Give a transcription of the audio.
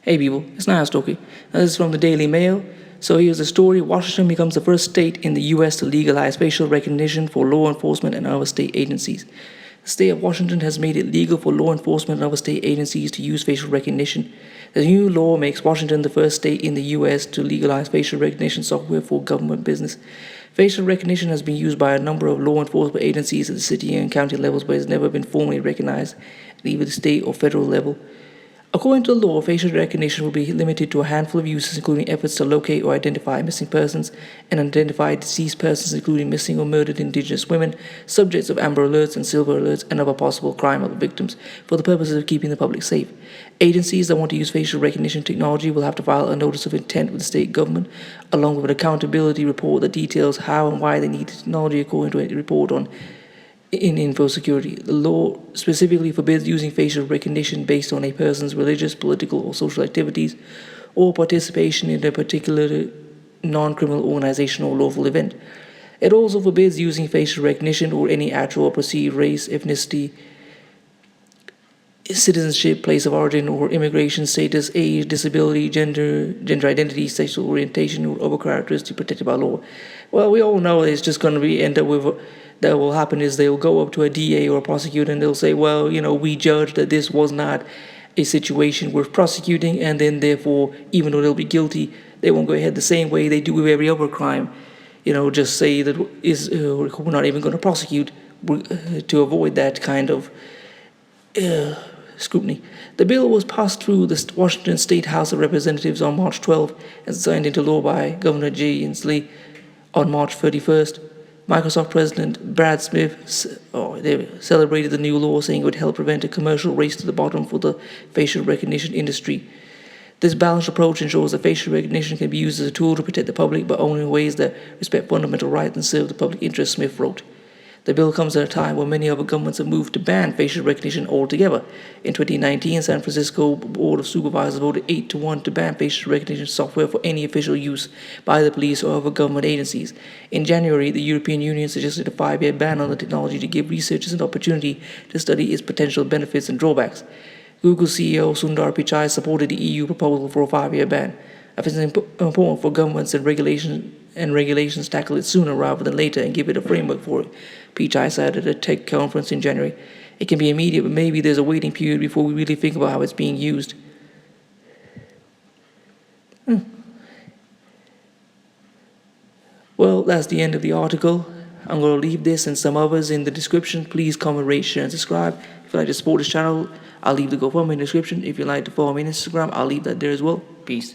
Hey people, it's Niall Stokey. This is from the Daily Mail. So here's the story. Washington becomes the first state in the US to legalize facial recognition for law enforcement and other state agencies. The state of Washington has made it legal for law enforcement and other state agencies to use facial recognition. The new law makes Washington the first state in the US to legalize facial recognition software for government business. Facial recognition has been used by a number of law enforcement agencies at the city and county levels, but has never been formally recognized at either the state or federal level. According to the law, facial recognition will be limited to a handful of uses, including efforts to locate or identify missing persons and identify deceased persons, including missing or murdered Indigenous women, subjects of Amber Alerts and Silver Alerts, and other possible crime victims, for the purposes of keeping the public safe. Agencies that want to use facial recognition technology will have to file a notice of intent with the state government, along with an accountability report that details how and why they need the technology, according to a report on in info security. The law specifically forbids using facial recognition based on a person's religious, political, or social activities, or participation in a particular non-criminal organization or lawful event. It also forbids using facial recognition or any actual or perceived race, ethnicity, citizenship, place of origin, or immigration status, age, disability, gender identity, sexual orientation, or other characteristics protected by law. Well, we all know it's just going to be end up with that will happen is they'll go up to a DA or a prosecutor and they'll say, well, we judged that this was not a situation worth prosecuting, and then therefore, even though they'll be guilty, they won't go ahead the same way they do with every other crime. Just say that we're not even going to prosecute to avoid that kind of scrutiny. The bill was passed through the Washington State House of Representatives on March 12 and signed into law by Governor Jay Inslee on March 31st. Microsoft President Brad Smith they celebrated the new law, saying it would help prevent a commercial race to the bottom for the facial recognition industry. This balanced approach ensures that facial recognition can be used as a tool to protect the public, but only in ways that respect fundamental rights and serve the public interest, Smith wrote. The bill comes at a time when many other governments have moved to ban facial recognition altogether. In 2019, San Francisco Board of Supervisors voted 8-1 to ban facial recognition software for any official use by the police or other government agencies. In January, the European Union suggested a 5-year ban on the technology to give researchers an opportunity to study its potential benefits and drawbacks. Google CEO Sundar Pichai supported the EU proposal for a 5-year ban. I think it's important for governments and regulations tackle it sooner rather than later and give it a framework for it. Pichai said at a tech conference in January. It can be immediate, but maybe there's a waiting period before we really think about how it's being used. Well, that's the end of the article. I'm going to leave this and some others in the description. Please comment, rate, share, and subscribe. If you'd like to support this channel, I'll leave the GoFundMe in the description. If you'd like to follow me on Instagram, I'll leave that there as well. Peace.